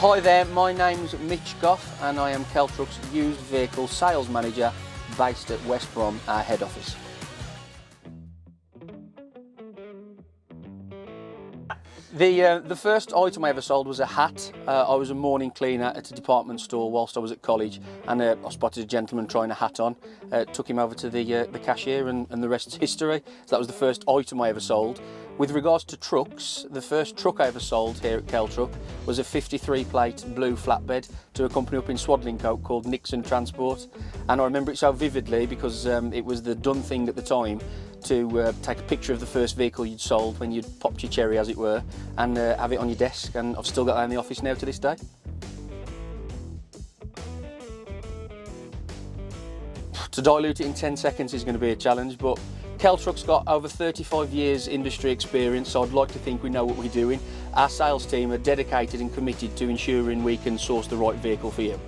Hi there, my name's Mitch Gough and I am Keltruck's used vehicle sales manager based at West Brom, our head office. The first item I ever sold was a hat. I was a morning cleaner at a department store whilst I was at college, and I spotted a gentleman trying a hat on. Took him over to the cashier, and the rest is history. So that was the first item I ever sold. With regards to trucks, the first truck I ever sold here at Keltruck was a 53 plate blue flatbed to a company up in Swadlincote called Nixon Transport. And I remember it so vividly because it was the done thing at the time to take a picture of the first vehicle you'd sold when you'd popped your cherry, as it were, and have it on your desk, and I've still got that in the office now to this day. To dilute it in 10 seconds is going to be a challenge, but Keltruck's got over 35 years industry experience, so I'd like to think we know what we're doing. Our sales team are dedicated and committed to ensuring we can source the right vehicle for you.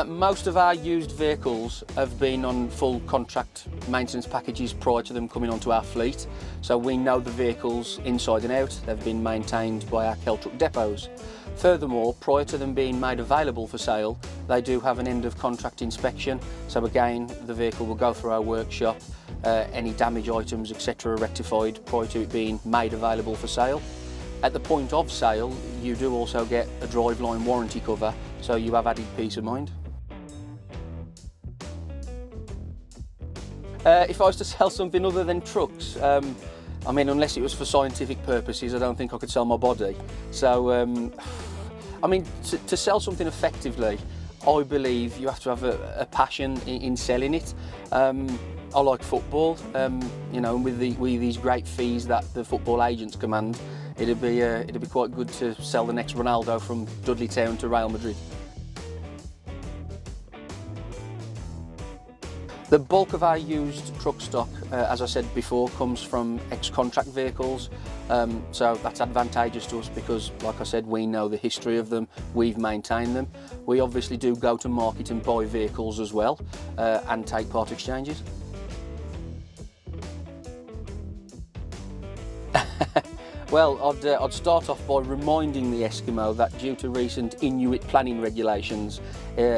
Most of our used vehicles have been on full contract maintenance packages prior to them coming onto our fleet, so we know the vehicles inside and out. They've been maintained by our Keltruck depots. Furthermore, prior to them being made available for sale, they do have an end of contract inspection, so again the vehicle will go through our workshop, any damage items etc. are rectified prior to it being made available for sale. At the point of sale, you do also get a driveline warranty cover, so you have added peace of mind. If I was to sell something other than trucks, I mean, unless it was for scientific purposes, I don't think I could sell my body. So, I mean, to sell something effectively, I believe you have to have a passion in selling it. I like football, you know, with these great fees that the football agents command, it'd be quite good to sell the next Ronaldo from Dudley Town to Real Madrid. The bulk of our used truck stock, as I said before, comes from ex-contract vehicles, so that's advantageous to us because, like I said, we know the history of them, we've maintained them. We obviously do go to market and buy vehicles as well, and take part exchanges. Well, I'd start off by reminding the Eskimo that due to recent Inuit planning regulations,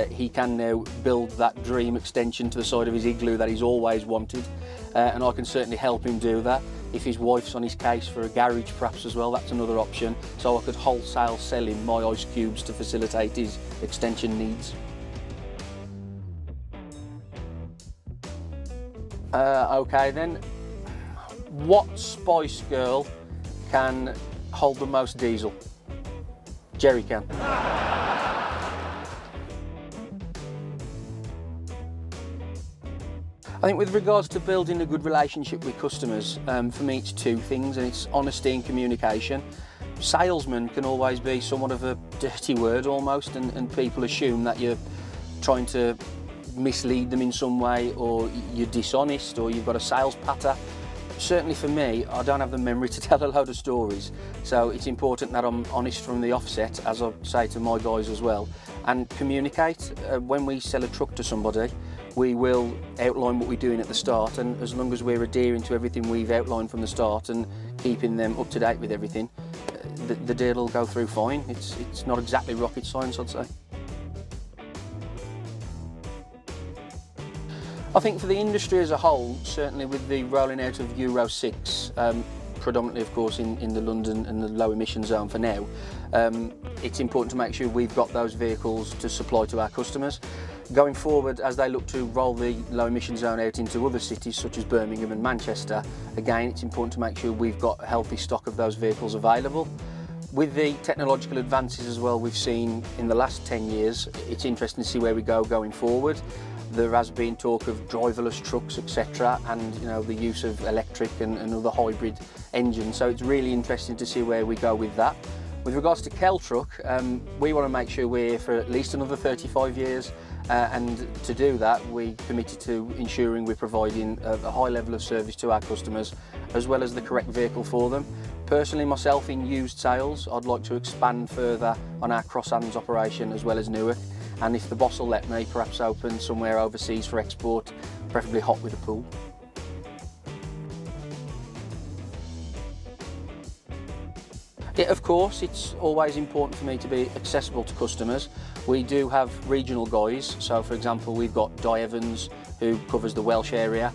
he can now build that dream extension to the side of his igloo that he's always wanted, and I can certainly help him do that. If his wife's on his case for a garage perhaps as well, that's another option, so I could wholesale sell him my ice cubes to facilitate his extension needs. Okay then, what Spice Girl can hold the most diesel? Jerry can. I think with regards to building a good relationship with customers, for me it's two things, and it's honesty and communication. Salesman can always be somewhat of a dirty word almost, and people assume that you're trying to mislead them in some way, or you're dishonest, or you've got a sales patter. Certainly for me, I don't have the memory to tell a load of stories, so it's important that I'm honest from the offset, as I say to my guys as well, and communicate. When we sell a truck to somebody, we will outline what we're doing at the start, and as long as we're adhering to everything we've outlined from the start and keeping them up to date with everything, the deal will go through fine. It's not exactly rocket science, I'd say. I think for the industry as a whole, certainly with the rolling out of Euro 6, predominantly of course in the London and the low emission zone for now, it's important to make sure we've got those vehicles to supply to our customers. Going forward, as they look to roll the low emission zone out into other cities such as Birmingham and Manchester, again it's important to make sure we've got a healthy stock of those vehicles available. With the technological advances as well we've seen in the last 10 years, it's interesting to see where we go going forward. There has been talk of driverless trucks, etc., and you know, the use of electric and other hybrid engines, so it's really interesting to see where we go with that. With regards to Keltruck, we want to make sure we're here for at least another 35 years, and to do that we're committed to ensuring we're providing a high level of service to our customers as well as the correct vehicle for them. Personally myself, in used sales, I'd like to expand further on our cross-hands operation as well as Newark, and if the boss will let me, perhaps open somewhere overseas for export, preferably hot with a pool. Of course, it's always important for me to be accessible to customers. We do have regional guys, so for example we've got Di Evans who covers the Welsh area,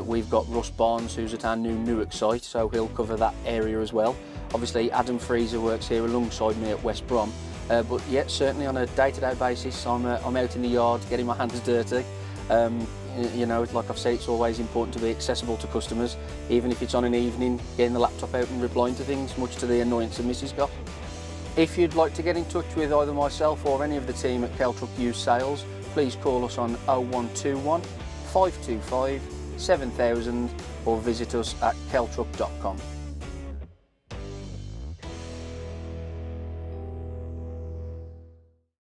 we've got Russ Barnes who's at our new Newark site, so he'll cover that area as well. Obviously Adam Freezer works here alongside me at West Brom, but yeah, certainly on a day-to-day basis I'm out in the yard getting my hands dirty. You know, like I've said, it's always important to be accessible to customers, even if it's on an evening, getting the laptop out and replying to things, much to the annoyance of Mrs Gough. If you'd like to get in touch with either myself or any of the team at Keltruck Used Sales, please call us on 0121 525 7000 or visit us at keltruck.com.